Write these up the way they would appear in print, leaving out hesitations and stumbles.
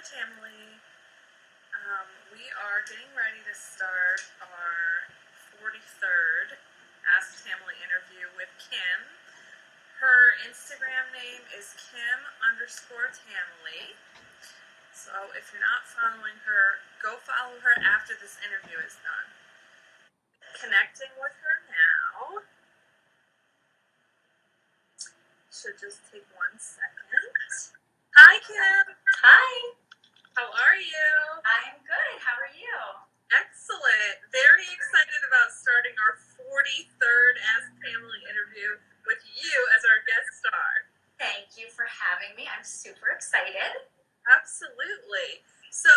Tamily. We are getting ready to start our 43rd Ask Tamily interview with Kim. Her Instagram name is Kim_Tamily. So if you're not following her, go follow her after this interview is done. Connecting with her now. Should just take 1 second. Hi, Kim. Hi. How are you? I'm good. How are you? Excellent. Very excited about starting our 43rd Ask Tamily interview with you as our guest star. Thank you for having me. I'm super excited. Absolutely. So,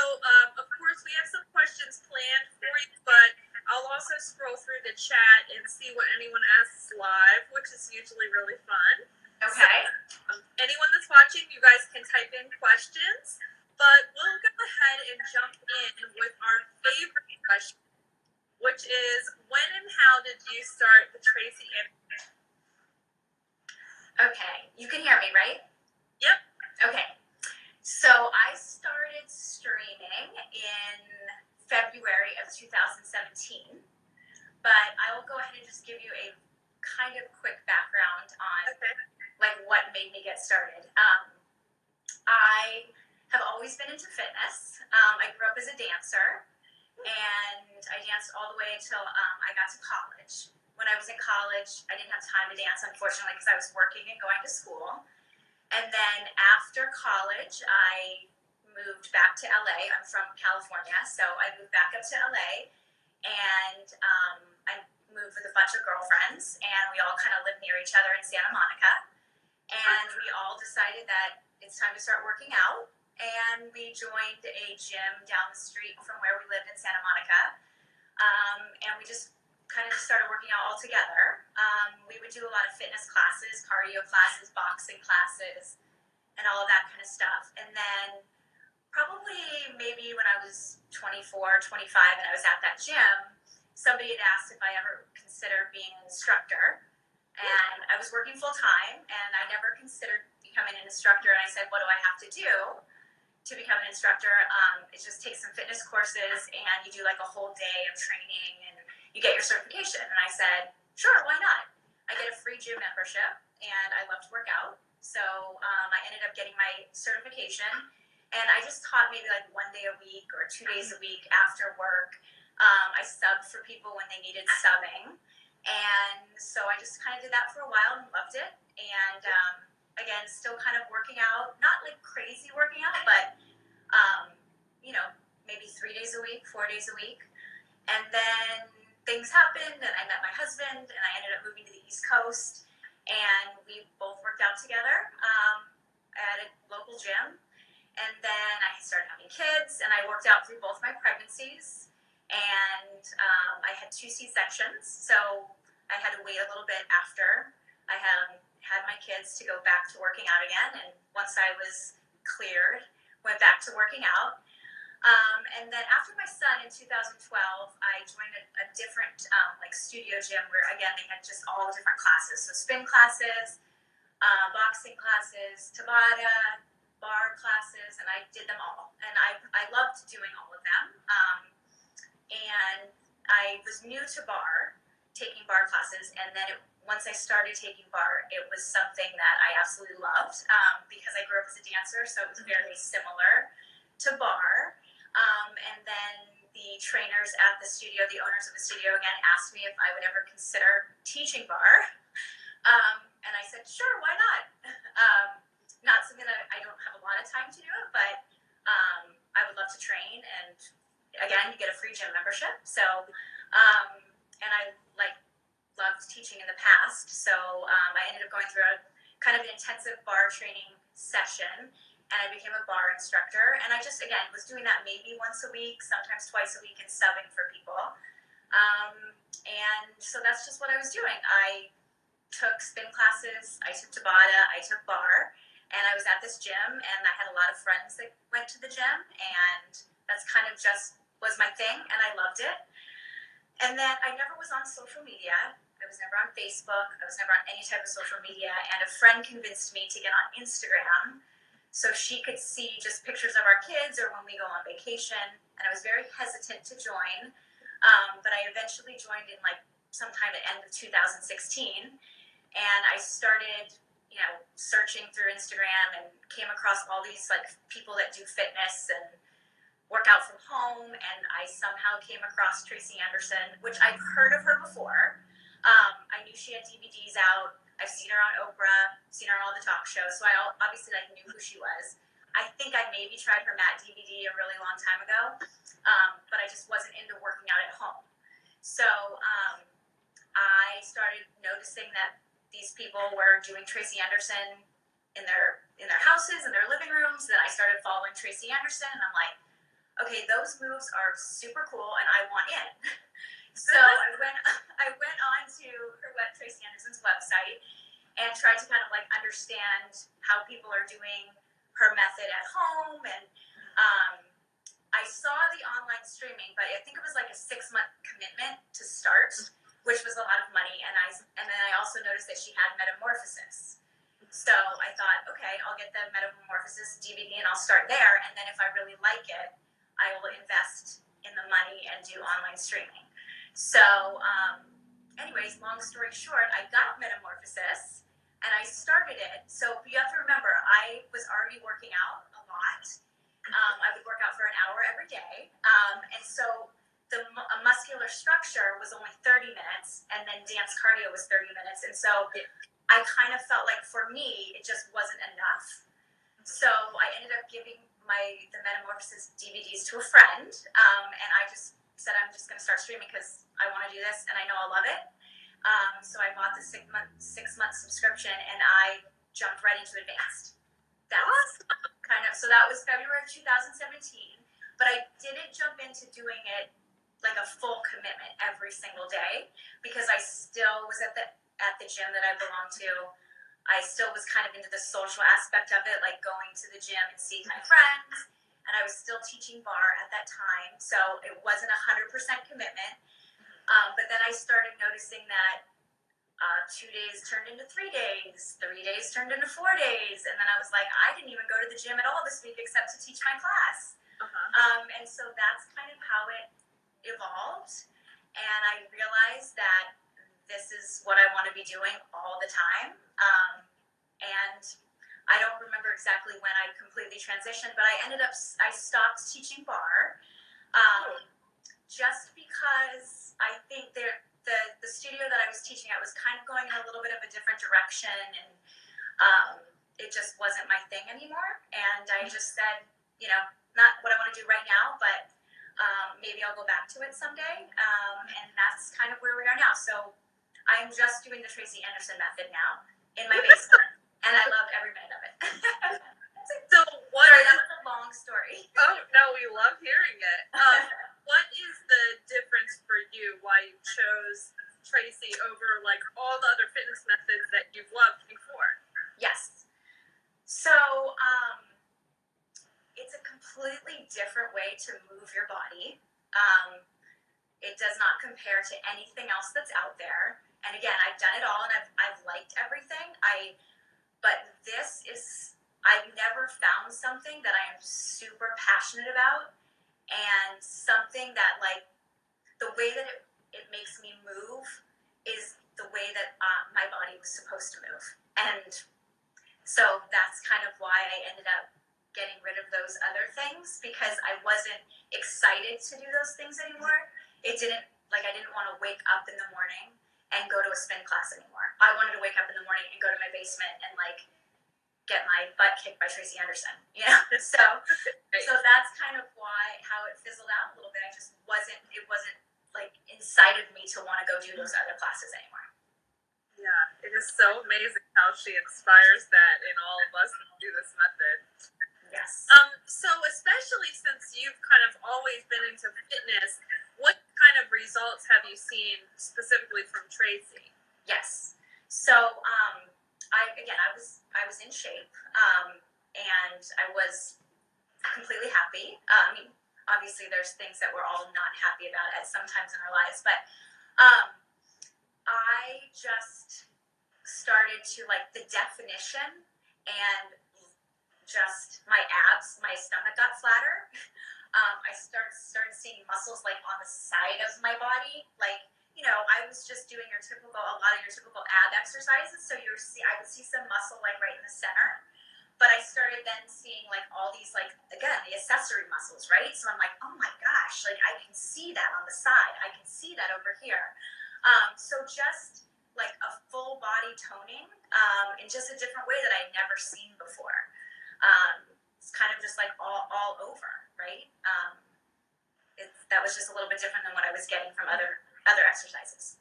of course, we have some questions planned for you, but I'll also scroll through the chat and see what anyone asks live, which is usually really fun. Okay. So, anyone that's watching, you guys can type in questions, but we'll go ahead and jump in with our favorite question, which is, when and how did you start the Tracy and... Okay. You can hear me, right? Yep. Okay. So I started streaming in February of 2017, but I will go ahead and just give you a kind of quick background on what made me get started. I have always been into fitness. I grew up as a dancer, and I danced all the way until I got to college. When I was in college, I didn't have time to dance, unfortunately, because I was working and going to school. And then after college, I moved back to LA. I'm from California, so I moved back up to LA, and I moved with a bunch of girlfriends, and we all kind of lived near each other in Santa Monica. And we all decided that it's time to start working out, and we joined a gym down the street from where we lived in Santa Monica, and we just kind of started working out all together. We would do a lot of fitness classes, cardio classes, boxing classes, and all of that kind of stuff. And then probably maybe when I was 24, 25, and I was at that gym, somebody had asked if I ever considered being an instructor. And I was working full time, and I never considered becoming an instructor. And I said, what do I have to do to become an instructor? It just takes some fitness courses, and you do like a whole day of training, and you get your certification. And I said, sure, why not? I get a free gym membership, and I love to work out. So I ended up getting my certification, and I just taught maybe like 1 day a week or 2 days a week after work. I subbed for people when they needed subbing. And so I just kind of did that for a while and loved it. And again, still kind of working out, not like crazy working out, but, maybe 3 days a week, 4 days a week. And then things happened, and I met my husband, and I ended up moving to the East Coast. And we both worked out together at a local gym. And then I started having kids, and I worked out through both my pregnancies. And I had 2 C-sections, so I had to wait a little bit after I had my kids to go back to working out again. And once I was cleared, went back to working out. And then after my son in 2012, I joined a different studio gym where, again, they had just all different classes. So spin classes, boxing classes, Tabata, bar classes, and I did them all. And I loved doing all of them. And I was new to bar, taking bar classes, and then once I started taking bar, it was something that I absolutely loved because I grew up as a dancer, so it was very similar to bar. And then the trainers at the studio, the owners of the studio, again, asked me if I would ever consider teaching bar. And I said, sure, why not? Not something that I don't have a lot of time to do it, but I would love to train, and again, you get a free gym membership. So, and I loved teaching in the past. So I ended up going through a kind of an intensive bar training session, and I became a bar instructor. And I just, again, was doing that maybe once a week, sometimes twice a week, and subbing for people. And so that's just what I was doing. I took spin classes, I took Tabata, I took bar, and I was at this gym, and I had a lot of friends that went to the gym, and that's kind of just was my thing, and I loved it. And then I never was on social media. I was never on Facebook. I was never on any type of social media. And a friend convinced me to get on Instagram. so she could see just pictures of our kids or when we go on vacation. And I was very hesitant to join, but I eventually joined in like sometime at the end of 2016, and I started, searching through Instagram and came across all these like people that do fitness and work out from home, and I somehow came across Tracy Anderson, which I've heard of her before. I knew she had DVDs out. I've seen her on Oprah, seen her on all the talk shows, so I obviously like knew who she was. I think I maybe tried her Matt DVD a really long time ago, but I just wasn't into working out at home. So I started noticing that these people were doing Tracy Anderson in their houses, in their living rooms. Then I started following Tracy Anderson, and I'm like, okay, those moves are super cool, and I want in. So I went on to Tracy Anderson's website and tried to kind of like understand how people are doing her method at home, and I saw the online streaming, but I think it was like a 6-month commitment to start, which was a lot of money. And then I also noticed that she had Metamorphosis. So I thought, okay, I'll get the Metamorphosis DVD and I'll start there. And then if I really like it, I will invest in the money and do online streaming. So, anyways, long story short, I got Metamorphosis and I started it. So you have to remember, I was already working out a lot. I would work out for an hour every day. And so a muscular structure was only 30 minutes, and then dance cardio was 30 minutes. And so I kind of felt like for me, it just wasn't enough. So I ended up giving the Metamorphosis DVDs to a friend, and I just said, I'm just going to start streaming because I want to do this and I know I'll love it. So I bought the 6-month subscription, and I jumped right into advanced. So that was February of 2017, but I didn't jump into doing it like a full commitment every single day, because I still was at the gym that I belonged to. I still was kind of into the social aspect of it, like going to the gym and seeing my friends, and I was still teaching bar at that time, so it wasn't 100% commitment. But then I started noticing that 2 days turned into 3 days, 3 days turned into 4 days, and then I was like, I didn't even go to the gym at all this week except to teach my class. And so that's kind of how it evolved, and I realized that this is what I want to be doing all the time. And I don't remember exactly when I completely transitioned, but I stopped teaching bar, just because I think the studio that I was teaching at was kind of going in a little bit of a different direction, and it just wasn't my thing anymore. And I just said, not what I want to do right now, but maybe I'll go back to it someday. And that's kind of where we are now. So I'm just doing the Tracy Anderson method now in my basement, and I love every minute of it. So Sorry, that was a long story. Oh no, we love hearing it. What is the difference for you? Why you chose Tracy over like all the other fitness methods that you've loved before? Yes. So it's a completely different way to move your body. It does not compare to anything else that's out there. And again, I've done it all, and I've liked everything. But I've never found something that I am super passionate about, and something that, like, the way that it makes me move is the way that my body was supposed to move. And so that's kind of why I ended up getting rid of those other things, because I wasn't excited to do those things anymore. I didn't want to wake up in the morning and go to a spin class anymore. I wanted to wake up in the morning and go to my basement and like get my butt kicked by Tracy Anderson, So that's kind of how it fizzled out a little bit. It wasn't like inside of me to want to go do those other classes anymore. Yeah, it is so amazing how she inspires that in all of us to do this method. Yes. So especially since you've kind of always been into fitness, what kind of results have you seen specifically from Tracy? Yes. So I was in shape, and I was completely happy. Obviously there's things that we're all not happy about at some times in our lives, but I just started to like the definition and just my abs, my stomach got flatter. I started seeing muscles like on the side of my body. Like, you know, I was just doing a lot of your typical ab exercises. So I would see some muscle like right in the center. But I started then seeing like all these, like, again, the accessory muscles, right? So I'm like, oh my gosh, like I can see that on the side. I can see that over here. So just like a full body toning in just a different way that I'd never seen before. It's kind of just like all over, right? That was just a little bit different than what I was getting from other exercises.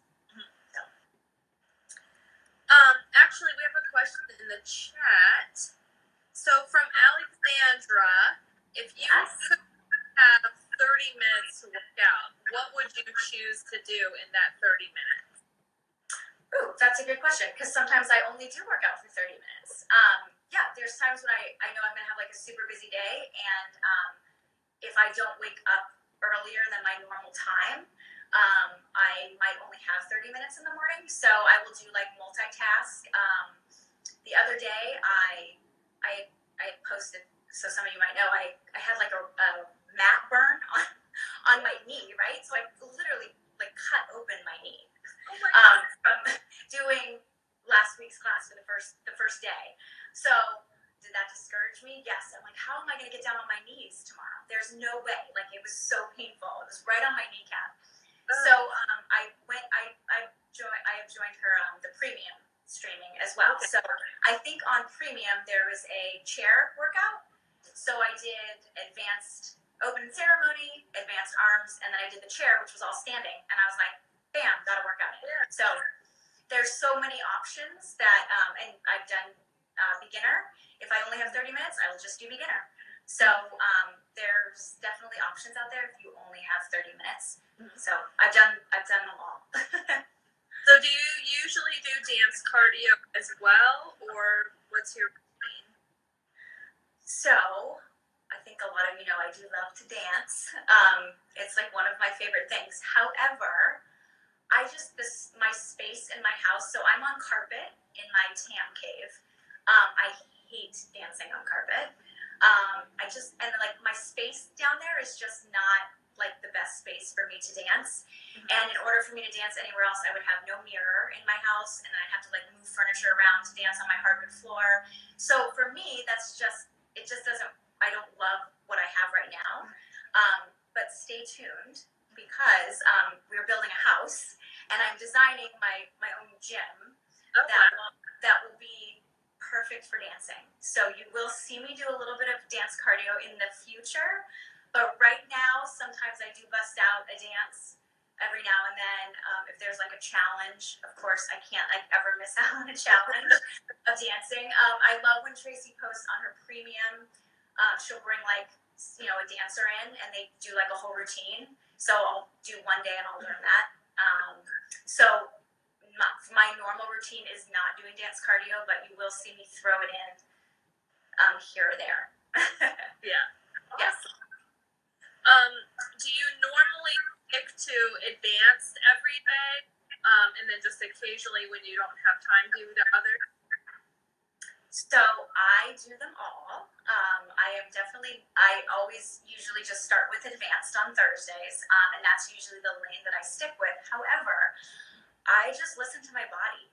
So. Actually, we have a question in the chat. So from Alexandra, if you could have 30 minutes to work out, what would you choose to do in that 30 minutes? Ooh, that's a good question, because sometimes I only do work out for 30 minutes. Yeah, there's times when I know I'm going to have like a super busy day, and if I don't wake up earlier than my normal time, I might only have 30 minutes in the morning, so I will do like multitask. The other day, I posted, so some of you might know, I had like a mat burn on my knee, right? So I literally like cut open my knee from doing last week's class for the first day. So did that discourage me? Yes. I'm like, how am I going to get down on my knees tomorrow? There's no way. Like, it was so painful. It was right on my kneecap. So I have joined her the premium streaming as well. So I think on premium there was a chair workout. So I did advanced open ceremony, advanced arms, and then I did the chair, which was all standing. And I was like, bam, got a workout in. So there's so many options that, and I've done beginner. If I only have 30 minutes, I will just do beginner. So there's definitely options out there if you only have 30 minutes. So I've done them all. So do you usually do dance cardio as well, or what's your routine? So I think a lot of you know I do love to dance. It's like one of my favorite things. However, my space in my house, so I'm on carpet in my tam cave. I hate dancing on carpet. And like my space down there is just not like the best space for me to dance. Mm-hmm. And in order for me to dance anywhere else, I would have no mirror in my house, and then I'd have to like move furniture around to dance on my hardwood floor. So for me, it just doesn't, I don't love what I have right now. But stay tuned, because we're building a house, and I'm designing my own gym that will be perfect for dancing. So you will see me do a little bit of dance cardio in the future, but right now sometimes I do bust out a dance every now and then. If there's like a challenge, of course I can't like ever miss out on a challenge of dancing. I love when Tracy posts on her premium. She'll bring like, you know, a dancer in, and they do like a whole routine. So I'll do one day and I'll learn that. So my normal routine is not doing dance cardio, but you will see me throw it in here or there. Yeah. Awesome. Yes. Do you normally stick to advanced every day, and then just occasionally when you don't have time do the other? So I do them all. I always usually just start with advanced on Thursdays, and that's usually the lane that I stick with. However, I just listen to my body.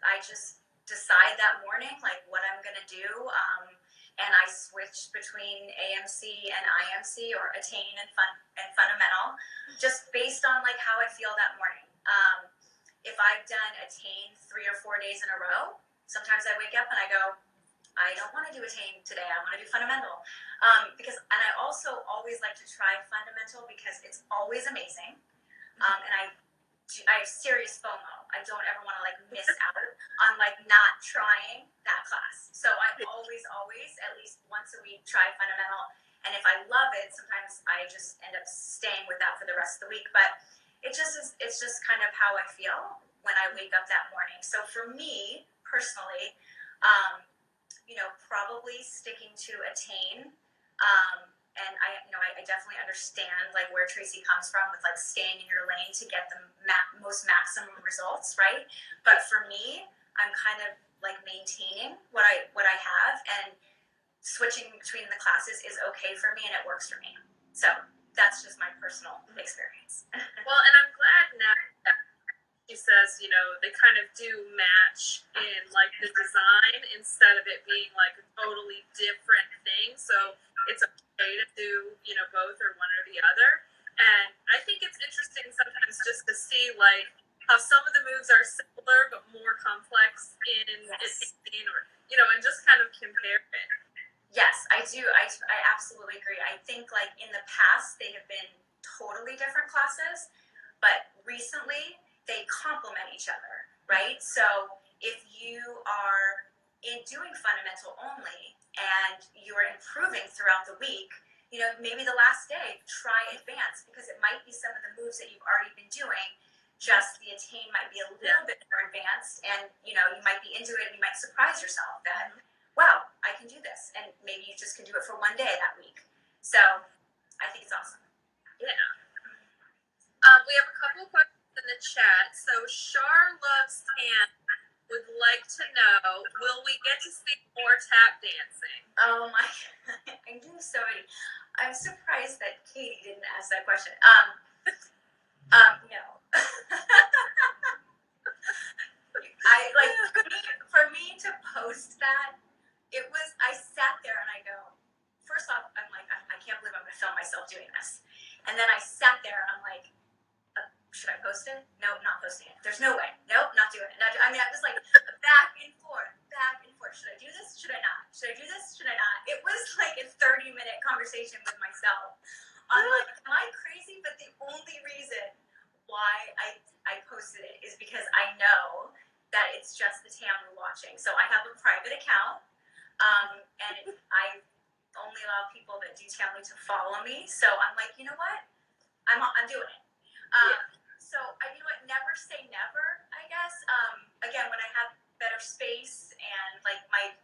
I just decide that morning like what I'm gonna do, and I switch between AMC and IMC, or attain and fundamental, just based on like how I feel that morning. If I've done attain 3 or 4 days in a row, sometimes I wake up and I go, I don't want to do attain today. I want to do fundamental. And I also always like to try fundamental because it's always amazing. And I have serious FOMO. I don't ever want to like miss out on like not trying that class. So I always, at least once a week, try fundamental. And if I love it, sometimes I just end up staying with that for the rest of the week. But it's just kind of how I feel when I wake up that morning. So for me personally, probably sticking to attain. And I definitely understand like where Tracy comes from with like staying in your lane to get the most maximum results, right? But for me, I'm kind of like maintaining what I have, and switching between the classes is okay for me and it works for me. So that's just my personal experience. Well, and I'm glad now that she says, you know, they kind of do match in like the design instead of it being like a totally different thing. So it's okay to do, you know, both or one or the other. And I think it's interesting sometimes just to see like how some of the moves are similar but more complex in Yes. or, you know, and just kind of compare it. Yes, I do. I absolutely agree. I think like in the past they have been totally different classes, but recently they complement each other, right? So if you are doing fundamental only and you're improving throughout the week, you know, maybe the last day try advanced because it might be some of the moves that you've already been doing. Just the attain might be a little bit more advanced, and you know you might be into it, and you might surprise yourself that, wow, I can do this, and maybe you just can do it for one day that week. So I think it's awesome. Yeah. We have a couple of questions in the chat. So Shar Loves Tan would like to know, will we get to see more tap dancing? Oh my, I do so many. I'm surprised that Katie didn't ask that question. No. I like for me to post that, I sat there and I go, first off, I'm like, I can't believe I'm gonna film myself doing this. And then I sat there and I'm like, should I post it? Nope, not posting it. There's no way. Nope, not doing it. I mean, I was like back and forth, back and forth. Should I do this? Should I not? Should I do this? Should I not? It was like a 30-minute conversation with myself. I'm like, am I crazy? But the only reason why I posted it is because I know that it's just the Tamily watching. So I have a private account, and I only allow people that do Tamily to follow me. So I'm like, you know what? I'm doing it. So you know what? Never say never, I guess. Again, when I have better space and like my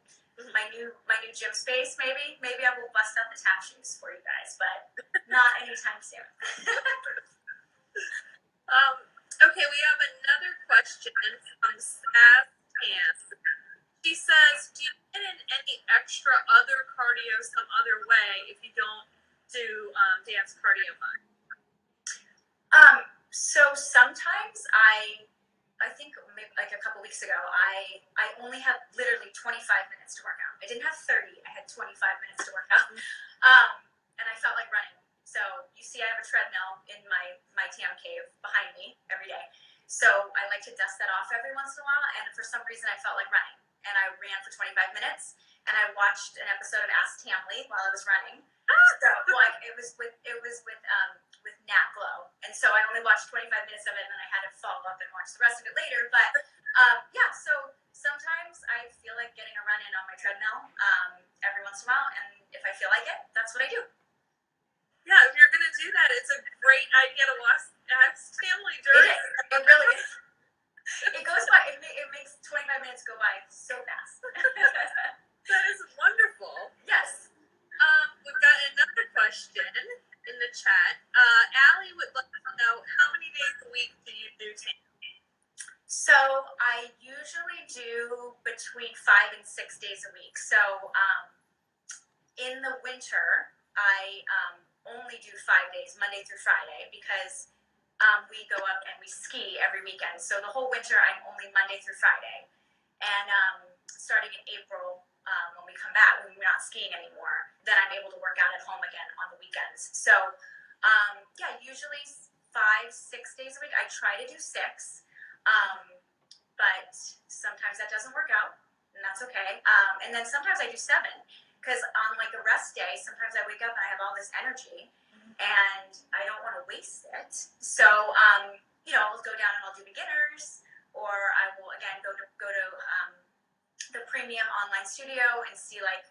new gym space, maybe I will bust out the tap shoes for you guys, but not anytime soon. Okay, we have another question from Sass Tan. She says, do you get in any extra other cardio some other way if you don't do dance cardio much? So sometimes I think maybe like a couple weeks ago, I only have literally 25 minutes to work out. I didn't have 30. I had 25 minutes to work out. And I felt like running. So you see I have a treadmill in my Tam cave behind me every day. So I like to dust that off every once in a while. And for some reason, I felt like running. And I ran for 25 minutes. And I watched an episode of Ask Tamily while I was running. So like it was with Nat Glow, and so I only watched 25 minutes of it, and then I had to follow up and watch the rest of it later. But yeah, so sometimes I feel like getting a run in on my treadmill every once in a while, and if I feel like it, that's what I do. Yeah, if you're gonna do that, it's a great idea to watch Tamily during. It really is. It goes by. It makes 25 minutes go by so fast. That is wonderful. Yes. We've got another question in the chat. Allie would like to know, how many days a week do you do Tam? So I usually do between 5 and 6 days a week. So in the winter, I only do 5 days, Monday through Friday, because we go up and we ski every weekend. So the whole winter, I'm only Monday through Friday. And starting in April, when we come back, when we're not skiing anymore, then I'm able to work out at home again on the weekends. So, yeah, usually 5-6 days a week. I try to do 6, but sometimes that doesn't work out, and that's okay. And then sometimes I do 7, because on like a rest day, sometimes I wake up and I have all this energy, and I don't want to waste it. So, you know, I'll go down and I'll do beginners, or I will again go to the premium online studio and see like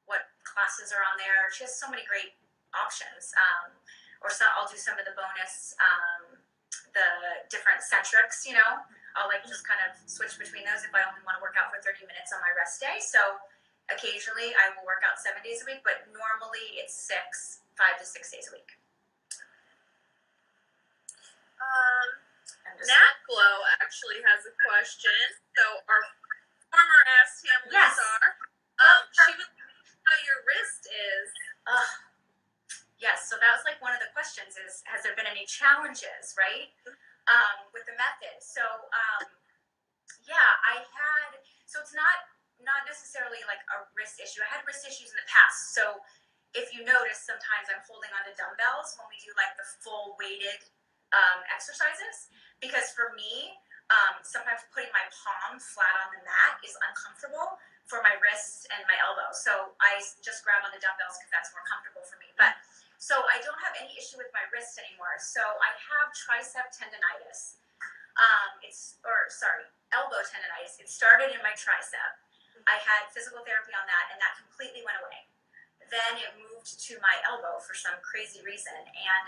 what classes are on there. She has so many great options. Or so I'll do some of the bonus, the different centrics, you know. I'll like just kind of switch between those if I only want to work out for 30 minutes on my rest day. So occasionally I will work out 7 days a week, but normally it's 5 to 6 days a week. Nat Glow actually has a question. So our former Ask Tamily star, she would like to know how you your wrist is. Yes, so that was like one of the questions is, has there been any challenges, right, with the method? So, I had, so it's not necessarily like a wrist issue. I had wrist issues in the past. So if you notice, sometimes I'm holding onto dumbbells when we do like the full weighted exercises, because for me, sometimes putting my palm flat on the mat is uncomfortable for my wrists and my elbows. So I just grab on the dumbbells because that's more comfortable for me. But so I don't have any issue with my wrists anymore. So I have tricep tendonitis. Elbow tendonitis. It started in my tricep. I had physical therapy on that, and that completely went away. Then it moved to my elbow for some crazy reason, and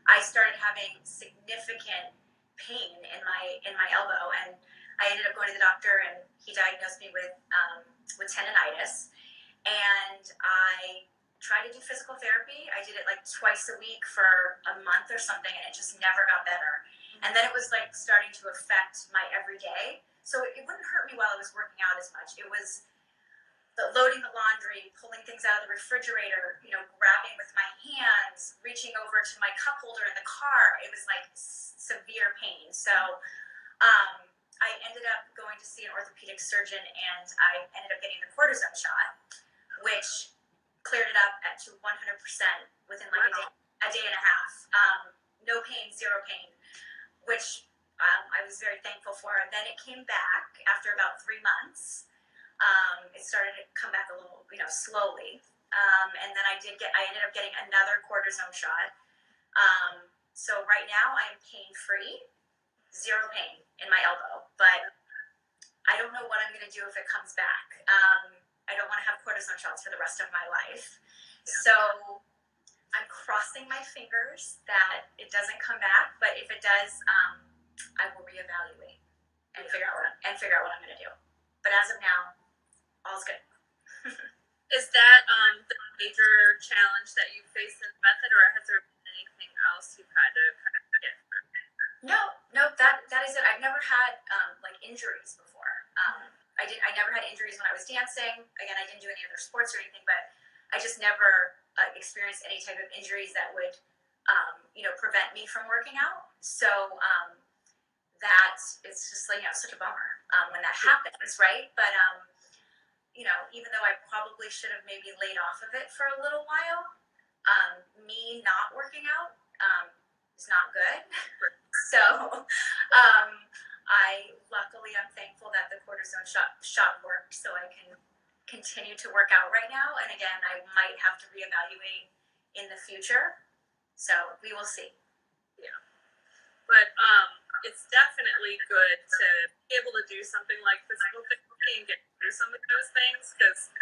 I started having significant pain in my elbow, and I ended up going to the doctor, and he diagnosed me with tendonitis. And I tried to do physical therapy. I did it like twice a week for a month or something, and it just never got better. And then it was like starting to affect my everyday. So it wouldn't hurt me while I was working out as much. It was the loading the laundry, pulling things out of the refrigerator, grabbing with my hands, reaching over to my cup holder in the car. It was like severe pain. So I ended up going to see an orthopedic surgeon, and I ended up getting the cortisone shot, which cleared it up to 100% within like a day and a half. No pain, zero pain, which I was very thankful for. And then it came back after about 3 months. It started to come back a little, slowly. And then I ended up getting another cortisone shot. So right now I am pain-free, zero pain in my elbow, but I don't know what I'm going to do if it comes back. I don't want to have cortisone shots for the rest of my life. So I'm crossing my fingers that it doesn't come back, but if it does, I will reevaluate and figure out what I'm going to do. But as of now, all's good. Is that the major challenge that you faced in the method, or has there been anything else you've had to kind of get through? No, that is it. I've never had like injuries before. I never had injuries when I was dancing. Again, I didn't do any other sports or anything, but I just never experienced any type of injuries that would prevent me from working out. So that it's just like such a bummer when that happens, right? But even though I probably should have maybe laid off of it for a little while, me not working out is not good. So I'm thankful that the cortisone shot worked, so I can continue to work out right now. And again, I might have to reevaluate in the future. So we will see. Yeah. But it's definitely good to be able to do something like physical therapy and get through some of those things, because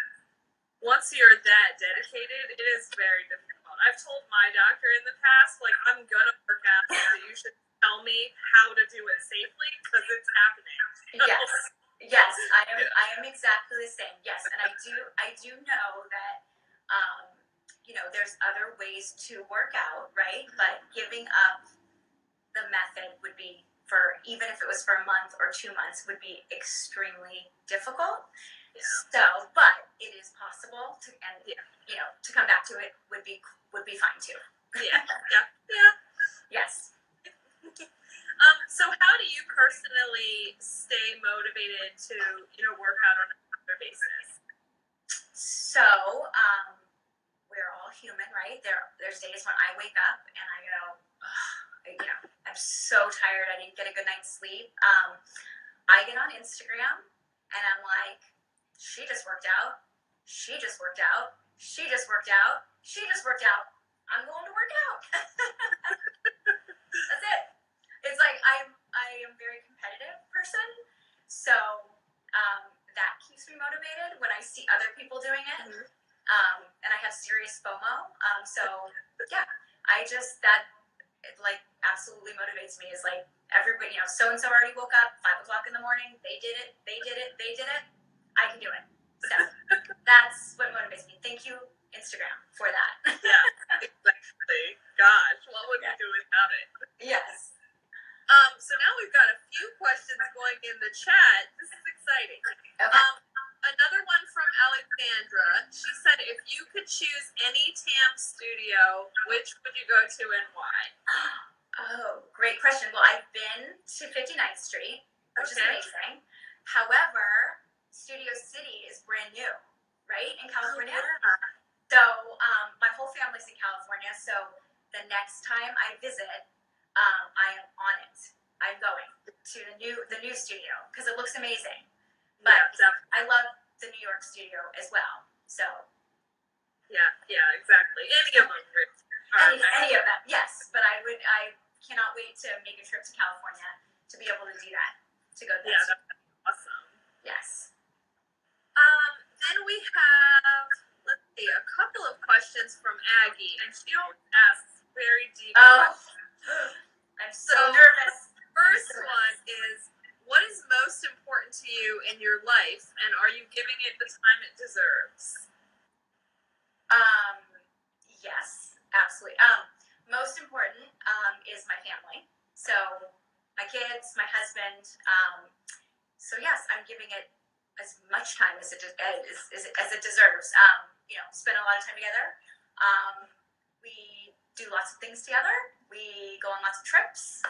once you're that dedicated, it is very difficult. I've told my doctor in the past, like, I'm gonna work out, so you should tell me how to do it safely, because it's happening. Yes, I am exactly the same. Yes, and I do know that there's other ways to work out, right? But giving up the method would be, for even if it was for a month or 2 months, would be extremely difficult. Yeah. So, but it is possible to, and to come back to it would be fine too. Yeah. Yes. So how do you personally stay motivated to work out on a regular basis? So we're all human, right? There's days when I wake up and I go, I'm so tired. I didn't get a good night's sleep. I get on Instagram and I'm like, she just worked out. She just worked out. She just worked out. She just worked out. I'm going to work out. That's it. It's like I am a very competitive person, so that keeps me motivated when I see other people doing it. Mm-hmm. And I have serious FOMO. So yeah, it like absolutely motivates me. Is like everybody, so and so already woke up 5 o'clock in the morning. They did it. I can do it. So that's what motivates me. Thank you, Instagram, for that. Yeah, exactly. Gosh, what would we do without it? Yes. So now we've got a few questions going in the chat. This is exciting. Okay. Another one from Alexander. Alexandra. She said, if you could choose any TAM studio, which would you go to and why? Oh, great question. Well, I've been to 59th Street, which is amazing. However, Studio City is brand new, right, in California. So my whole family's in California, so the next time I visit, I am on it. I'm going to the new studio because it looks amazing. But I love the New York studio as well. So yeah, exactly. Any of them. Any of them, yes. But I cannot wait to make a trip to California to be able to do that. To go to that. Yeah, that's awesome. Yes. Then we have, let's see, a couple of questions from Aggie, and she always asks very deep questions. I'm so nervous. First one is, what is most important to you in your life, and are you giving it the time it deserves? Yes, absolutely. Most important is my family. So my kids, my husband. So yes, I'm giving it as much time as it deserves. Spend a lot of time together. We do lots of things together. We go on lots of trips.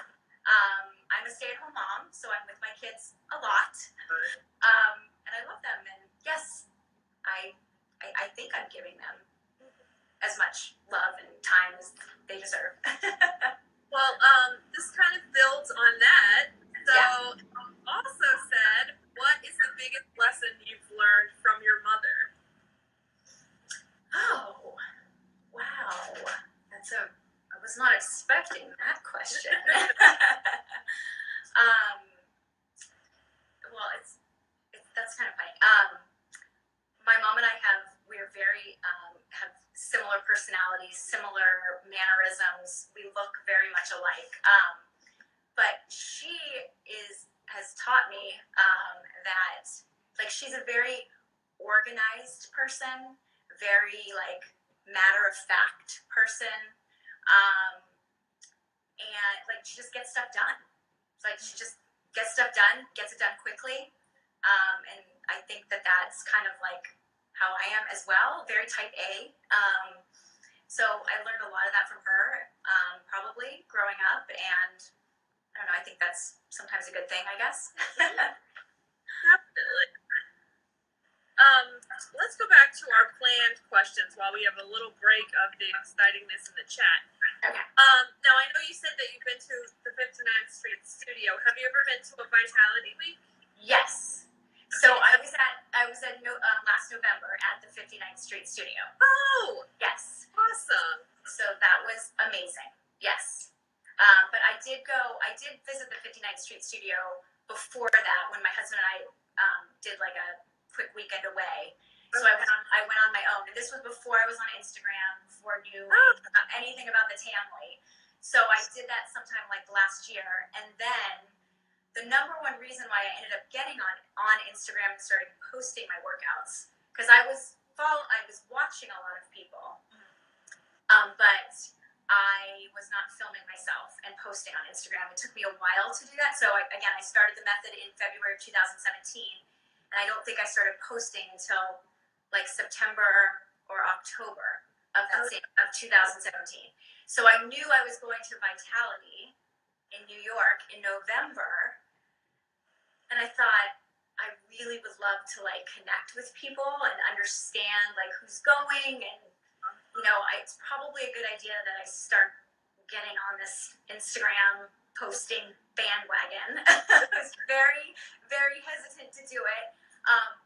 I'm a stay-at-home mom, so I'm with my kids a lot. And I love them. And yes, I think I'm giving them as much love and time as they deserve. Well, this kind of builds on that. So, also said, what is the biggest lesson you've learned from your mother? Oh, wow. I was not expecting that question. Well, that's kind of funny. My mom and I we're very, have similar personalities, similar mannerisms. We look very much alike. But she has taught me that, like, she's a very organized person, very, like, matter-of-fact person, and, like, she just gets stuff done. Like, she just gets stuff done, gets it done quickly, and I think that that's kind of, like, how I am as well, very type A. So I learned a lot of that from her, probably, growing up, and I don't know, I think that's sometimes a good thing, I guess. Definitely. Let's go back to our planned questions while we have a little break of the excitingness in the chat. Okay. Now, I know you said that you've been to the 59th Street studio. Have you ever been to a Vitality Week? Yes. So I was at last November at the 59th Street studio. Oh! Yes. Awesome. So that was amazing. Yes. But I did visit the 59th Street studio before that when my husband and I did like a quick weekend away. So I went on my own, and this was before I was on Instagram, before I knew anything about the Tamily. So I did that sometime like last year, and then the number one reason why I ended up getting on Instagram and started posting my workouts, because I was watching a lot of people, but I was not filming myself and posting on Instagram. It took me a while to do that. So I started the method in February of 2017, and I don't think I started posting until like September or October of 2017. So I knew I was going to Vitality in New York in November, and I thought I really would love to like connect with people and understand like who's going, and it's probably a good idea that I start getting on this Instagram posting bandwagon. I was very, very hesitant to do it,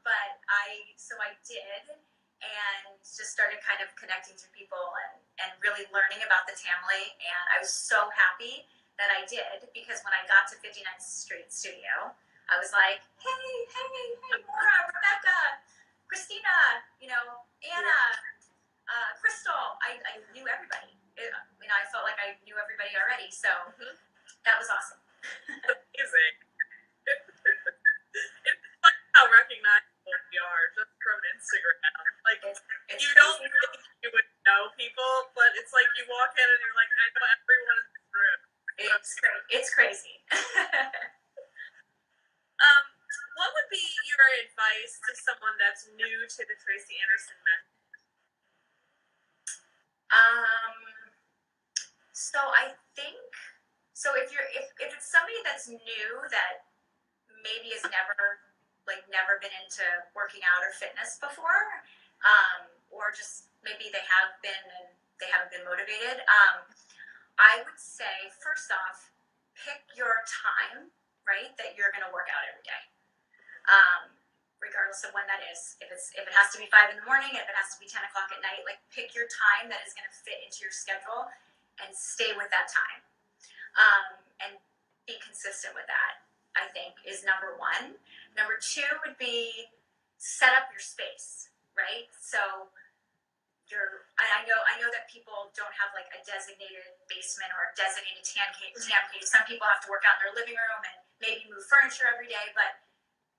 but I did, and just started kind of connecting to people and really learning about the Tamily, and I was so happy that I did, because when I got to 59th Street Studio, I was like, hey, Maura, Rebecca, Christina, Anna, Crystal. I knew everybody. I felt like I knew everybody already, so that was awesome. Amazing. It's funny how recognizable we are just from Instagram. Like, it's you don't think you would know people, but it's like you walk in and you're like, I know everyone in this room. It's crazy. What would be your advice to someone that's new to the Tracy So I think so. If it's somebody that's new that maybe has never been into working out or fitness before, or just maybe they have been and they haven't been motivated. I would say first off, pick your time, right? That you're going to work out every day. Regardless of when that is. If it has to be 5 in the morning, if it has to be 10 o'clock at night, like pick your time that is going to fit into your schedule and stay with that time. And be consistent with that, I think, is number one. Number two would be set up your space, right? So I know that people don't have like a designated basement or a designated tan cave. Some people have to work out in their living room and maybe move furniture every day, but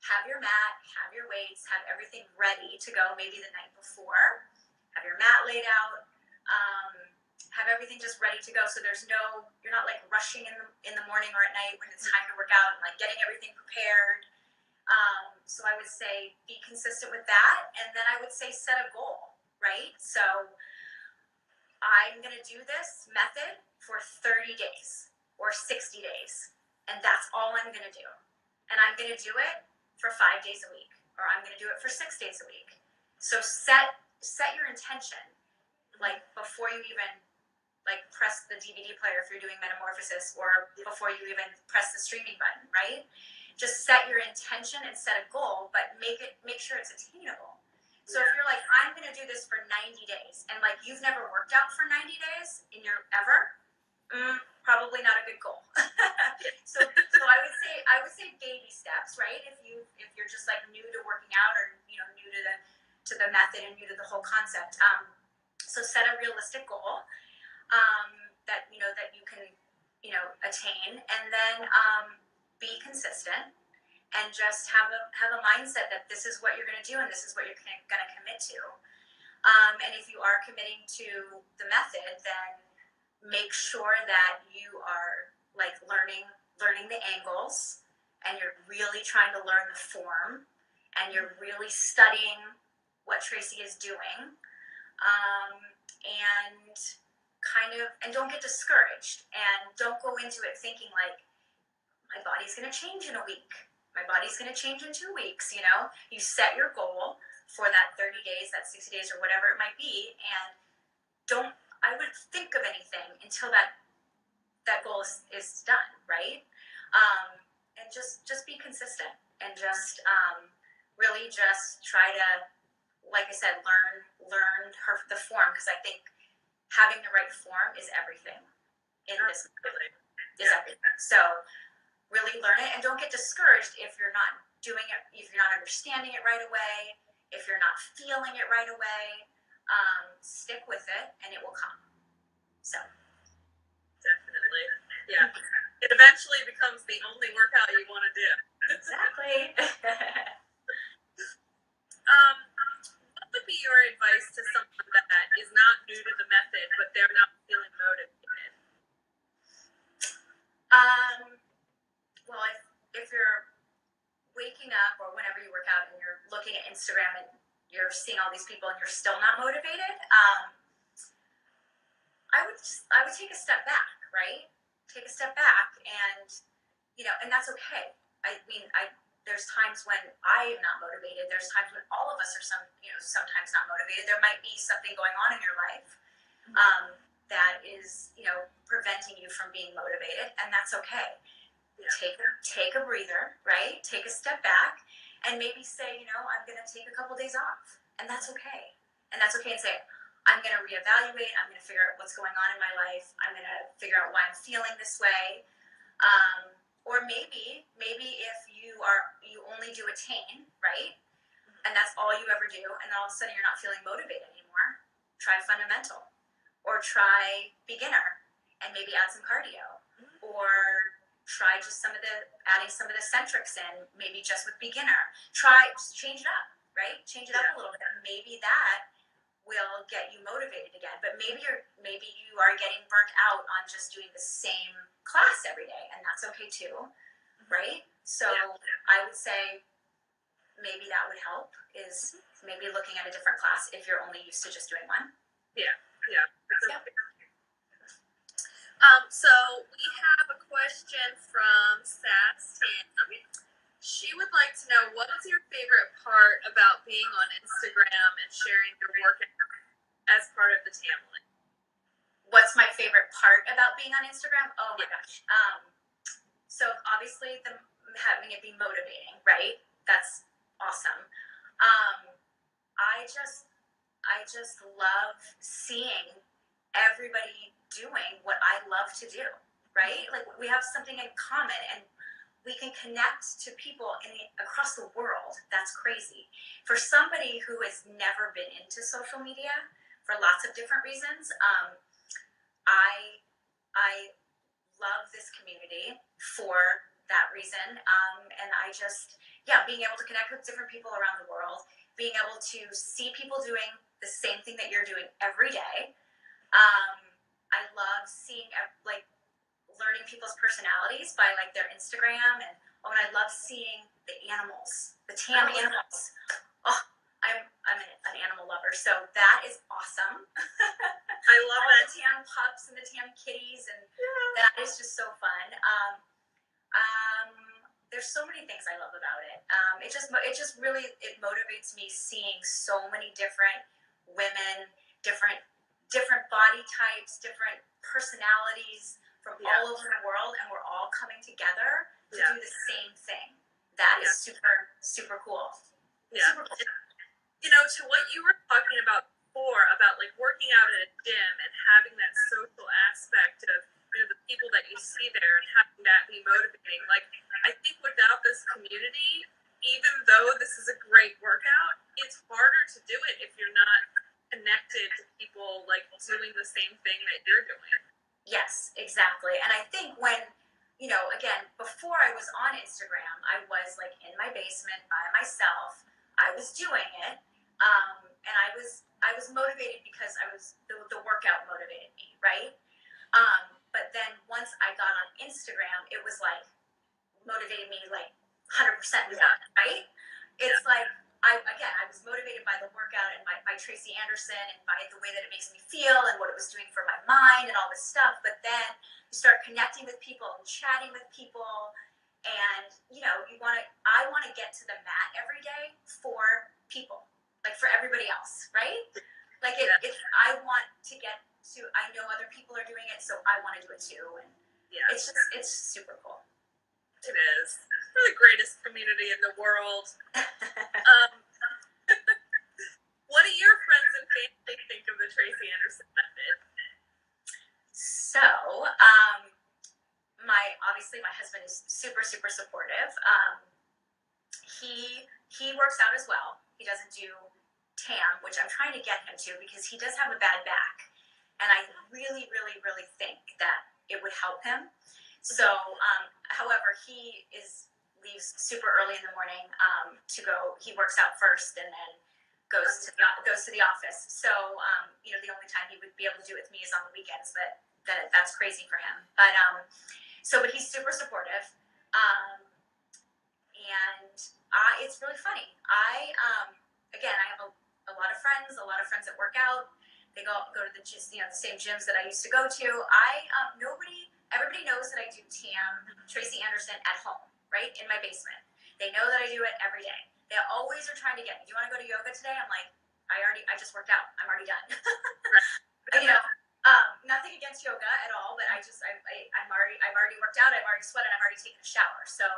have your mat, have your weights, have everything ready to go maybe the night before. Have your mat laid out. Have everything just ready to go. So you're not like rushing in the morning or at night when it's time to work out and like getting everything prepared. So I would say be consistent with that. And then I would say set a goal, right? So I'm going to do this method for 30 days or 60 days. And that's all I'm going to do. And I'm going to do it for 5 days a week, or I'm going to do it for 6 days a week. So set your intention, like before you even like press the DVD player if you're doing Metamorphosis, or before you even press the streaming button, right? Just set your intention and set a goal, but make sure it's attainable. So if you're like, I'm going to do this for 90 days, and like you've never worked out for 90 days in your ever, probably not a good goal. So I would say baby steps, right? If you're just like new to working out, or new to the method and new to the whole concept. So set a realistic goal that you can attain, and then be consistent and just have a mindset that this is what you're going to do and this is what you're going to commit to. And if you are committing to the method, then make sure that you are like learning the angles, and you're really trying to learn the form, and you're really studying what Tracy is doing, and don't get discouraged, and don't go into it thinking like my body's going to change in a week, my body's going to change in 2 weeks. You set your goal for that 30 days, that 60 days, or whatever it might be, and I wouldn't think of anything until that goal is done, right? And just be consistent, and just really just try to, like I said, learn the form, because I think having the right form is everything in this is everything. So really learn it, and don't get discouraged if you're not doing it, if you're not understanding it right away, if you're not feeling it right away. Stick with it, and it will come. So definitely, yeah. It eventually becomes the only workout you want to do. Exactly. What would be your advice to someone that is not new to the method, but they're not feeling motivated? Well, if you're waking up or whenever you work out and you're looking at Instagram and you're seeing all these people and you're still not motivated, I would take a step back, right? Take a step back, and and that's okay. I mean, there's times when I am not motivated. There's times when all of us are sometimes not motivated. There might be something going on in your life that is preventing you from being motivated, and that's okay. Yeah. Take a breather, right? Take a step back, and maybe say, I'm going to take a couple days off, and that's okay. And that's okay, and say, I'm going to reevaluate. I'm going to figure out what's going on in my life. I'm going to figure out why I'm feeling this way. Or maybe if you only do attain, right? And that's all you ever do, and all of a sudden you're not feeling motivated anymore. Try fundamental, or try beginner, and maybe add some cardio, or try just adding some of the centrics in, maybe just with beginner. Just change it up, right? Change it up a little bit. Maybe that will get you motivated again. But maybe you are getting burnt out on just doing the same class every day, and that's okay too, right? So I would say maybe that would help, is maybe looking at a different class if you're only used to just doing one. Yeah. So we have a question from Sass Tam. She would like to know, what is your favorite part about being on Instagram and sharing your work as part of the Tamily? What's my favorite part about being on Instagram? Oh my gosh. So obviously having it be motivating, right? That's awesome. I just love seeing everybody doing what I love to do, right? Like we have something in common and we can connect to people across the world. That's crazy. For somebody who has never been into social media for lots of different reasons, I I love this community for that reason. And I just, yeah, being able to connect with different people around the world, being able to see people doing the same thing that you're doing every day. I love seeing, like, learning people's personalities by, like, their Instagram. And I love seeing the animals, the Tam animals. Oh, I'm an animal lover, so that is awesome. I love all that. the Tam pups and the Tam kitties, and that is just so fun. There's so many things I love about it. It just really motivates me seeing so many different women, different body types, different personalities from all over the world, and we're all coming together to do the same thing. That is super, super cool. Yeah. Super cool. You know, to what you were talking about before, about like working out at a gym and having that social aspect of, you know, the people that you see there and having that be motivating. Like, I think without this community, even though this is a great workout, it's harder to do it if you're not connected to people like doing the same thing that you're doing. Yes, exactly. And I think when, you know, again, before I was on Instagram, I was like in my basement by myself. I was doing it, and I was motivated because the workout motivated me, right? But then once I got on Instagram, it was like motivated me like 100% more, right? It's like I was motivated by the workout and by Tracy Anderson and by the way that it makes me feel and what it was doing for my mind and all this stuff. But then you start connecting with people and chatting with people, and you know I want to get to the mat every day for people, like for everybody else, right? Like I want to get to. I know other people are doing it, so I want to do it too, and it's super cool. It is. We're the greatest community in the world. What do your friends and family think of the Tracy Anderson method? So, obviously my husband is super, super supportive. He works out as well. He doesn't do TAM, which I'm trying to get him to because he does have a bad back, and I really, really, really think that it would help him. So, however, he leaves super early in the morning to go. He works out first and then goes to the office. So, you know, the only time he would be able to do it with me is on the weekends, but that's crazy for him. But but he's super supportive, and it's really funny. I have a lot of friends that work out. They go to the same gyms that I used to go to. Everybody knows that I do Tracy Anderson at home, right in my basement. They know that I do it every day. They always are trying to get me. Do you want to go to yoga today? I'm like, I just worked out. I'm already done. You know, nothing against yoga at all, but I've already worked out. I've already sweated. I've already taken a shower. So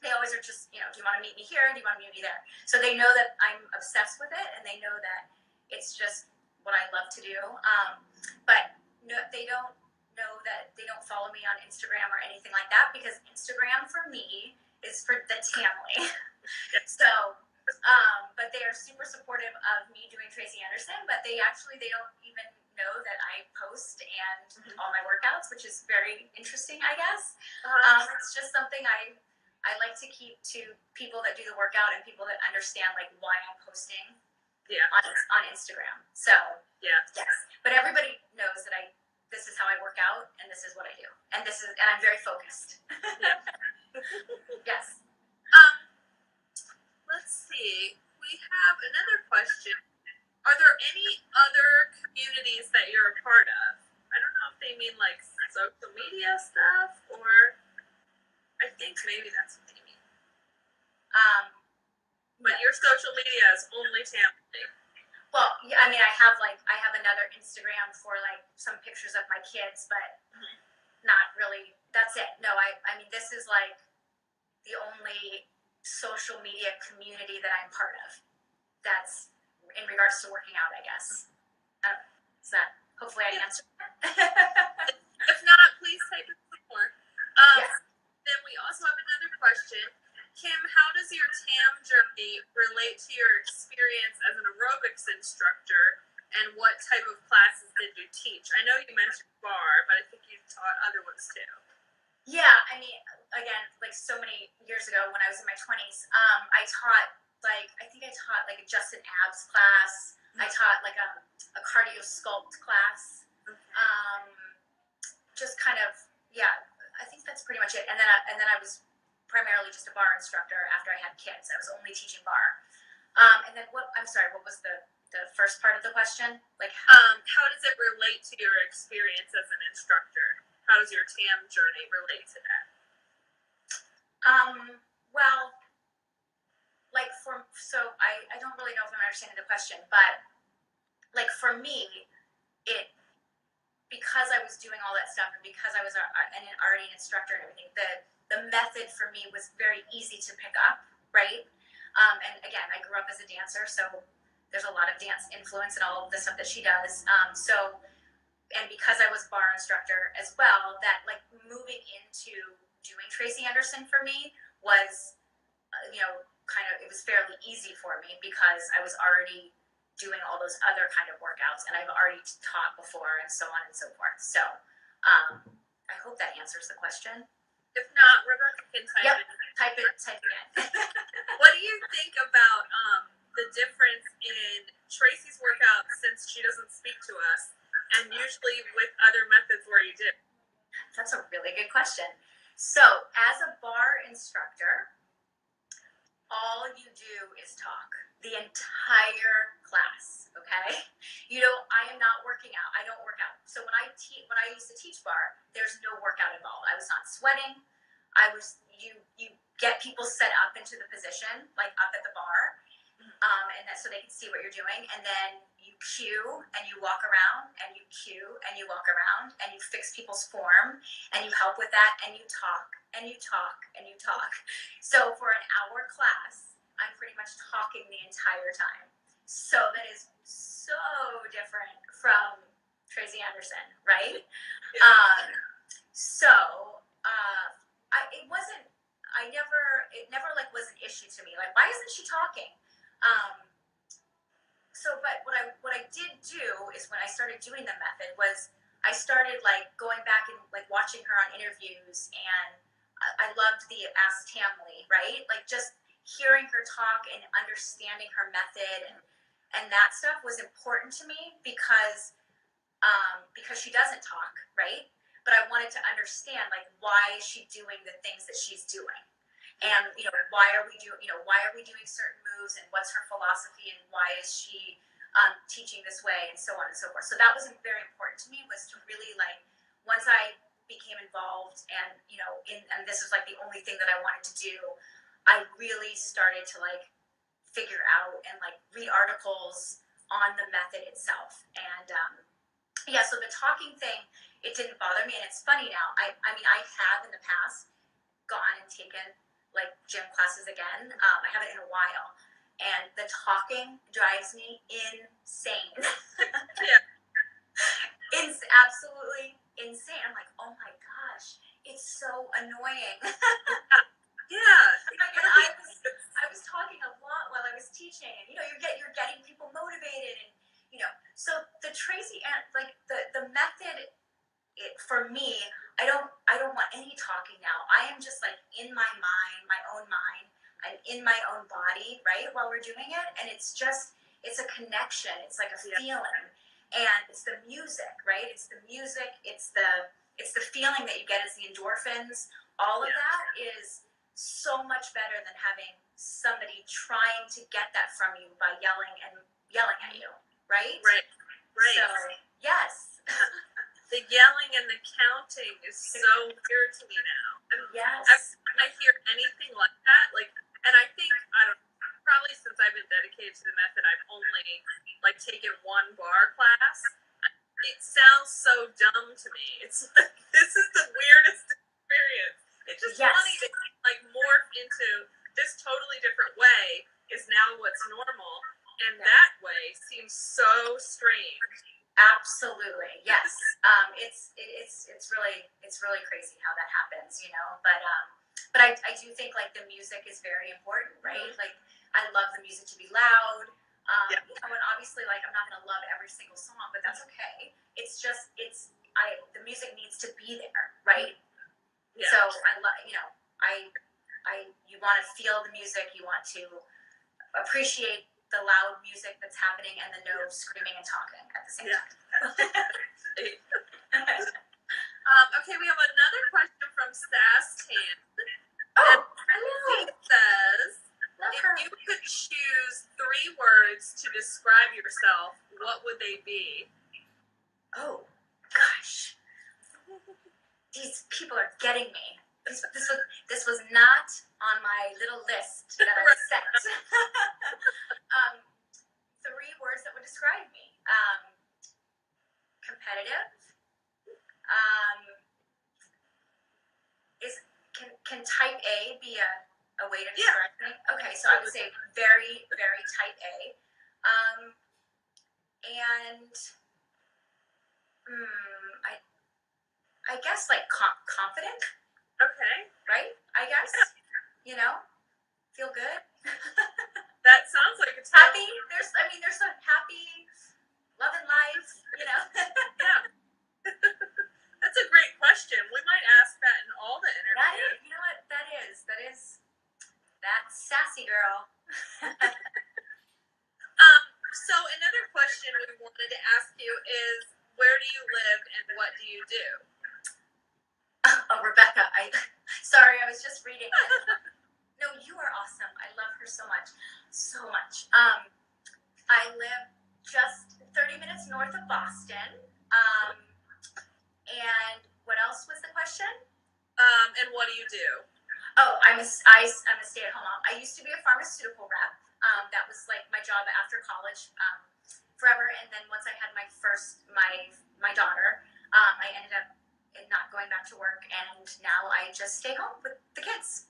they always are just, do you want to meet me here? Do you want to meet me there? So they know that I'm obsessed with it, and they know that it's just what I love to do. But no, they don't know that they don't follow me on Instagram or anything like that because Instagram for me is for the Tamily. So, but they are super supportive of me doing Tracy Anderson, but they don't even know that I post and all my workouts, which is very interesting, I guess. It's just something I like to keep to people that do the workout and people that understand like why I'm posting on Instagram. So, yes. But everybody knows that this is how I work out and this is what I do. And I'm very focused. Yes. Let's see. We have another question. Are there any other communities that you're a part of? I don't know if they you mean like social media stuff, or I think maybe that's what they mean. But your social media is only Tamily. Well, yeah, I mean, I have another Instagram for like some pictures of my kids, but not really. That's it. No, I mean, this is like the only social media community that I'm part of. That's in regards to working out, I guess. So hopefully I answered that. If not, please type in some more. Yes. Then we also have another question. Kim, how does your TAM journey relate to your experience as an aerobics instructor, and what type of classes did you teach? I know you mentioned bar, but I think you taught other ones too. Yeah, I mean, again, like so many years ago when I was in my 20s, I taught like a Justin Abs class. I taught like a cardio sculpt class. Just kind of, yeah, I think that's pretty much it. And then I was primarily just a bar instructor after I had kids. I was only teaching bar. And then I'm sorry, what was the first part of the question? Like, how does it relate to your experience as an instructor? How does your TAM journey relate to that? Well, like I don't really know if I'm understanding the question, but like for me, because I was doing all that stuff and because I was already an instructor and everything, the method for me was very easy to pick up, right? And again, I grew up as a dancer, so there's a lot of dance influence in all of the stuff that she does. And because I was bar instructor as well, that like moving into doing Tracy Anderson for me was, it was fairly easy for me because I was already doing all those other kind of workouts and I've already taught before and so on and so forth. So I hope that answers the question. If not, Rebecca can type it. Type again. What do you think about the difference in Tracy's workout, since she doesn't speak to us, and usually with other methods where you do? That's a really good question. So as a bar instructor, all you do is talk the entire class, okay? I am not working out. I don't work out. So when I used to teach bar, there's no workout involved. I was not sweating. You get people set up into the position, like up at the bar, and so they can see what you're doing, and then you cue and you walk around, and you cue and you walk around, and you fix people's form, and you help with that, and you talk and you talk and you talk. So for an hour class, I'm pretty much talking the entire time. So that is so different from Tracy Anderson, right? It never like was an issue to me. Like, why isn't she talking? But what I did do is when I started doing the method was I started like going back and like watching her on interviews, and I loved the Ask Tamily, right? Like just hearing her talk and understanding her method and that stuff was important to me because she doesn't talk, right? But I wanted to understand like why is she doing the things that she's doing, and why are we doing certain moves, and what's her philosophy, and why is she teaching this way, and so on and so forth. So that was very important to me, was to really like once I became involved and and this was like the only thing that I wanted to do, I really started to like figure out and like read articles on the method itself. And so the talking thing, it didn't bother me, and it's funny now. I mean, I have in the past gone and taken like gym classes again. I haven't in a while, and the talking drives me insane. Yeah. It's absolutely insane. I'm like, oh my gosh, it's so annoying. Yeah. And I was talking a lot while I was teaching, and you're getting people motivated, and so the Tracy and like the method, for me, I don't want any talking now. I am just like in my mind, my own mind. I'm in my own body, right, while we're doing it, and it's a connection. It's like a feeling, and it's the music, right? It's the music. It's the feeling that you get as the endorphins. All of that is so much better than having somebody trying to get that from you by yelling at you, right? Right. So, yes. The yelling and counting is so weird to me now. And Yes. every time I hear anything like that, like, and I think, I don't know, probably since I've been dedicated to the method, I've only, like, taken one bar class. It sounds so dumb to me. It's like, this is the weirdest experience. It's just funny that you, like, morph into this totally different way is now what's normal, and that way seems so strange. Absolutely, yes. It's really crazy how that happens, you know. But I do think like the music is very important, right? Mm-hmm. Like I love the music to be loud. You know, and obviously like I'm not gonna love every single song, but that's okay. It's just the music needs to be there, right? Yeah. So I love, you know, you want to feel the music, you want to appreciate the loud music that's happening and the no screaming and talking at the same time. Okay, we have another question from Sass Tan. Oh, she says, if you could choose 3 words to describe yourself, what would they be? Oh, gosh. These people are getting me. This was not on my little list that I set. 3 words that would describe me. Competitive. Can type A be a way to describe me? Okay, so I would say very, very type A. And I guess like confident. Okay. Right? I guess. You know? Feel good. That sounds like it's happy. There's a happy, loving life, you know? Yeah. That's a great question. We might ask that in all the interviews. You know what? That's sassy girl. So another question we wanted to ask you is, where do you live and what do you do? Oh, Rebecca, sorry, I was just reading. No, you are awesome. I love her so much. So much. I live just 30 minutes north of Boston. And what else was the question? And what do you do? Oh, I'm a stay-at-home mom. I used to be a pharmaceutical rep. That was like my job after college forever. And then once I had my daughter, I ended up not going back to work. And now I just stay home with the kids.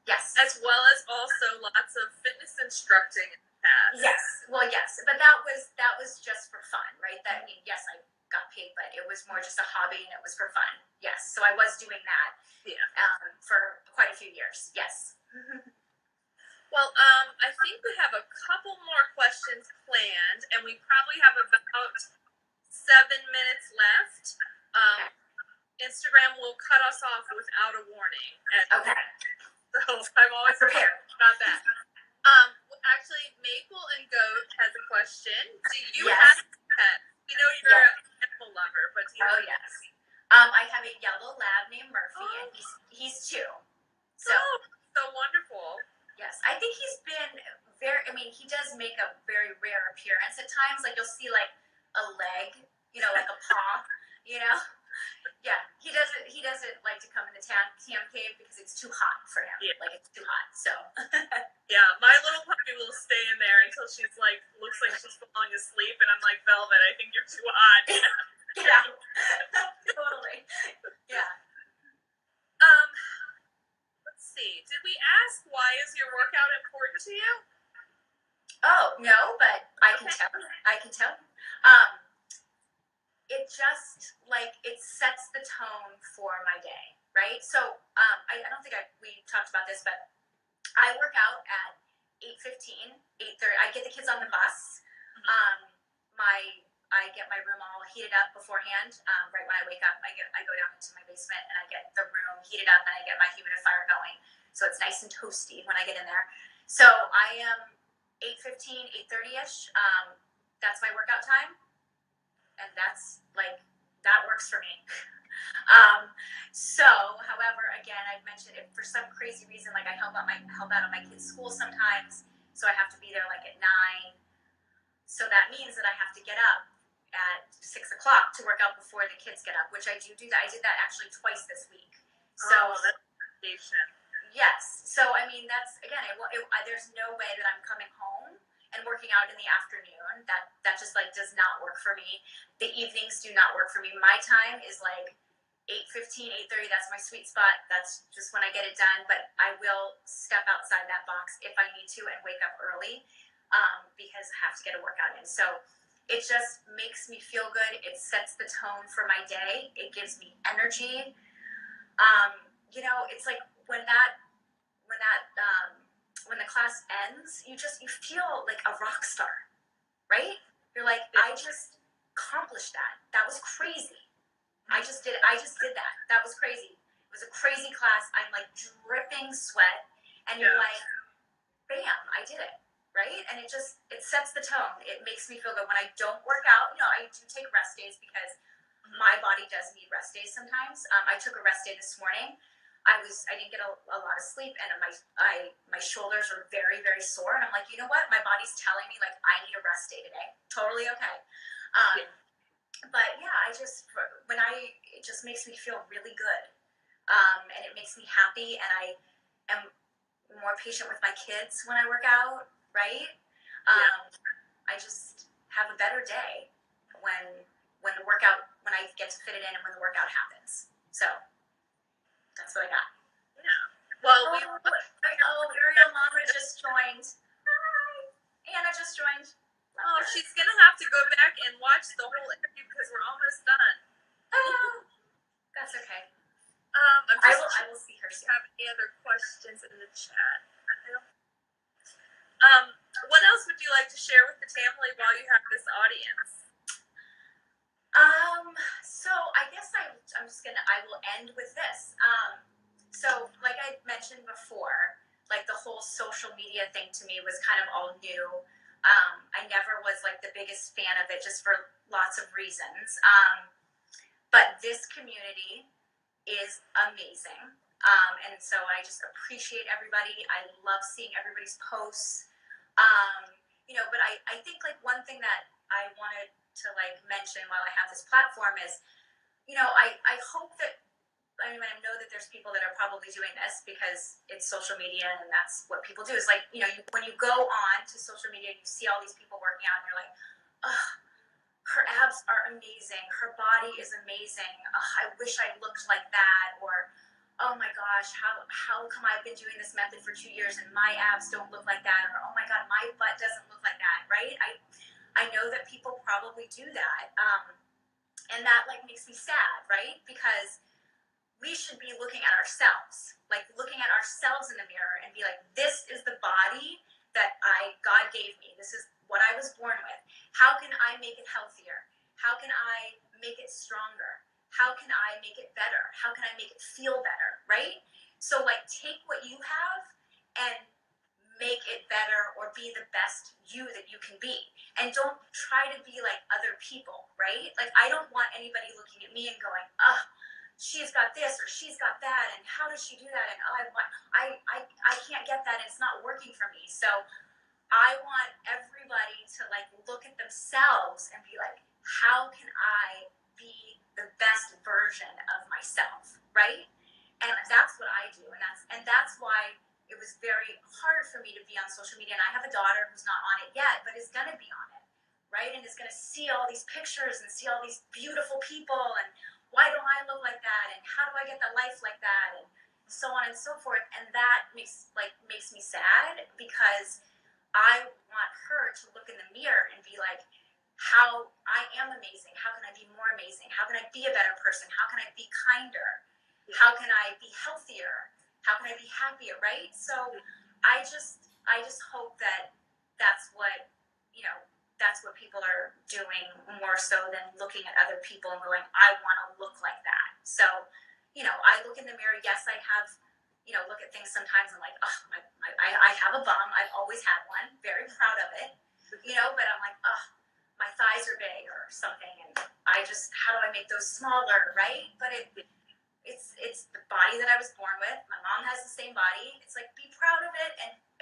Yes. As well as also lots of fitness instructing in the past. Yes. Well, yes. But that was just for fun, right? Yes, I got paid, but it was more just a hobby and it was for fun. Yes. So I was doing that for quite a few years. Yes. Well, I think we have a couple more questions planned, and we probably have about 7 minutes left. Instagram will cut us off without a warning. Okay. So I'm always prepared about that. Actually, Maple and Goat has a question. Do you have a pet? We know you're an animal lover, but do you have a pet? I have a yellow lab named Murphy, and he's 2. So Wonderful. Yes, I think he's been he does make a very rare appearance at times. Like you'll see like a leg, you know, like a paw, you know. Yeah, he doesn't like to come in the tan cave because it's too hot for him. Yeah. Like it's too hot. So yeah, my little puppy will stay in there until she's like looks like she's falling asleep, and I'm like, Velvet, I think you're too hot. Yeah. Totally. Yeah. Let's see. Did we ask why is your workout important to you? Oh no, but I can tell you. It just like it sets the tone for my day, right? So I don't think we talked about this, but I work out at 8:15, 8:30. I get the kids on the bus. I get my room all heated up beforehand. Right when I wake up, I go down into my basement and I get the room heated up and I get my humidifier going, so it's nice and toasty when I get in there. So I am 8:15, 8:30ish. That's my workout time. And that's like that works for me. So, however, again, I've mentioned if for some crazy reason, like I help out on my kids' school sometimes, so I have to be there like at 9. So that means that I have to get up at 6 o'clock to work out before the kids get up, which I do that. I did that actually twice this week. So that's dedication. Yes. So I mean, that's again, there's no way that I'm coming home and working out in the afternoon. That just like does not work for me. The evenings do not work for me. My time is like 8:15, 8:30. That's my sweet spot. That's just when I get it done. But I will step outside that box if I need to and wake up early because I have to get a workout in. So it just makes me feel good. It sets the tone for my day. It gives me energy. It's like when the class ends, you feel like a rock star, right? You're like, I just accomplished that. That was crazy. I just did that. That was crazy. It was a crazy class. I'm like dripping sweat, and you're like, bam, I did it, right? And it sets the tone. It makes me feel good. When I don't work out, I do take rest days because my body does need rest days sometimes. I took a rest day this morning. I didn't get a lot of sleep, and my shoulders are very, very sore. And I'm like, you know what? My body's telling me like I need a rest day today. Totally okay. But yeah, it just makes me feel really good, and it makes me happy. And I am more patient with my kids when I work out. Right? I just have a better day when I get to fit it in and when the workout happens. So. That's what I got. Yeah. Well, Ariel Mama just joined. Hi. Anna just joined. Oh, she's going to have to go back and watch the whole interview because we're almost done. Oh, that's okay. I will see her soon. Have any other questions in the chat? What else would you like to share with the Tamily while you have this audience? So I guess I will end with this. So like I mentioned before, like the whole social media thing to me was kind of all new. I never was like the biggest fan of it just for lots of reasons. But this community is amazing. And so I just appreciate everybody. I love seeing everybody's posts. But I think like one thing that I wanted to like mention while I have this platform is, I hope that, I know that there's people that are probably doing this because it's social media and that's what people do. Is like, when you go on to social media and you see all these people working out and you're like, oh, her abs are amazing. Her body is amazing. Oh, I wish I looked like that. Or, oh my gosh, how come I've been doing this method for 2 years and my abs don't look like that? Or, oh my God, my butt doesn't look like that, right? I know that people probably do that. And that like makes me sad, right? Because we should be looking at ourselves, like looking at ourselves in the mirror and be like, this is the body that God gave me. This is what I was born with. How can I make it healthier? How can I make it stronger? How can I make it better? How can I make it feel better, right? So like take what you have and make it better or be the best you that you can be. And don't try to be like other people, right? Like I don't want anybody looking at me and going, oh, she's got this or she's got that and how does she do that? And I can't get that and it's not working for me. So I want everybody to like look at themselves and be like, how can I be the best version of myself, right? And that's what I do. And that's why it was very hard for me to be on social media. And I have a daughter who's not on it yet, but is going to be on it, right? And is going to see all these pictures and see all these beautiful people. And why don't I look like that? And how do I get the life like that? And so on and so forth. And that makes me sad because I want her to look in the mirror and be like, how I am amazing. How can I be more amazing? How can I be a better person? How can I be kinder? How can I be healthier? How can I be happier, right? So I just hope that that's what people are doing more so than looking at other people and going, I want to look like that. So, I look in the mirror. Yes, I have, look at things sometimes. I'm like, oh, I have a bum. I've always had one. Very proud of it, but I'm like, oh, my thighs are big or something. And how do I make those smaller, right? But it's the body that I was born with. My mom has the same body. It's like, be proud of it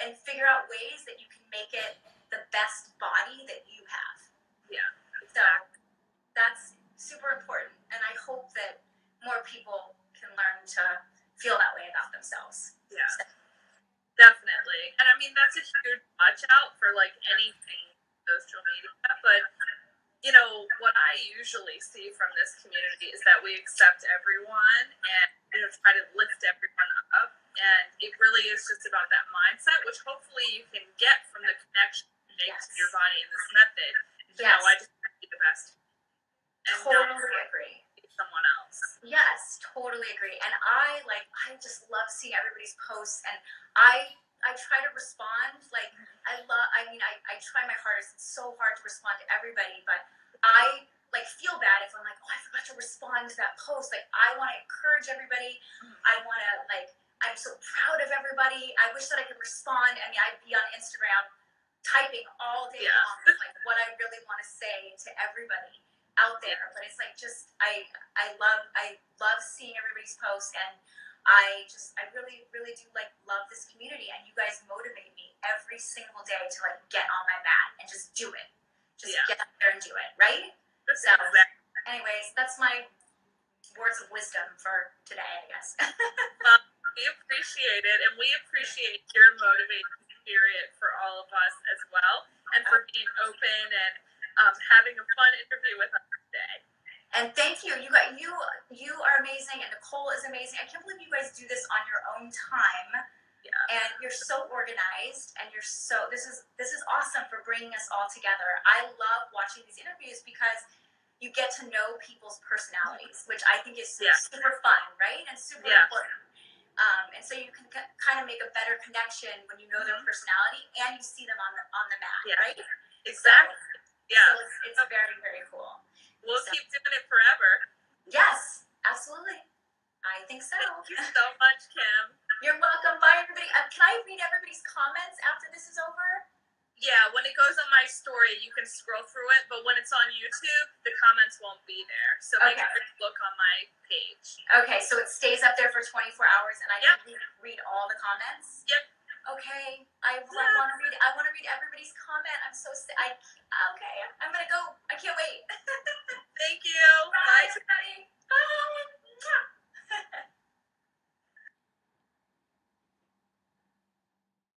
and figure out ways that you can make it the best body that you have. Yeah. So that's super important. And I So what I usually see from this community is that we accept everyone and try to lift everyone up. And it really is just about that mindset, which hopefully you can get from the connection you make to your body in this method. Yes. I just want to be the best. And totally agree. Someone else. Yes, totally agree. And I just love seeing everybody's posts, and I try to respond. Like, I try my hardest. It's so hard to respond to everybody, but I feel bad if I'm like, oh, I forgot to respond to that post. Like, I want to encourage everybody. I want to I'm so proud of everybody. I wish that I could respond. I mean, I'd be on Instagram typing all day long, like what I really want to say to everybody out there. But it's I love seeing everybody's posts, and I really do love this community, and you guys motivate me every single day to get on my mat and just do it. Just get out there and do it, right? So anyways, that's my words of wisdom for today, I guess. Well, we appreciate it, and we appreciate your motivating spirit for all of us as well, and for being open and having a fun interview with us today. And thank you. You are amazing, and Nicole is amazing. I can't believe you guys do this on your own time. Yeah. And you're so organized, and this is awesome for bringing us all together. I love watching these interviews because you get to know people's personalities, which I think is super fun, right? And super important. And so you can kind of make a better connection when you know their personality and you see them on the mat, right? Exactly. So it's very, very cool. We'll keep doing it forever. Yes, absolutely. I think so. Thank you so much, Kim. You're welcome. Bye, everybody. Can I read everybody's comments after this is over? Yeah, when it goes on my story, you can scroll through it, but when it's on YouTube, the comments won't be there. So make sure to look on my page. Okay, so it stays up there for 24 hours, and I can read all the comments? Yep. Okay. I want to read everybody's comment. I'm so okay. I'm going to go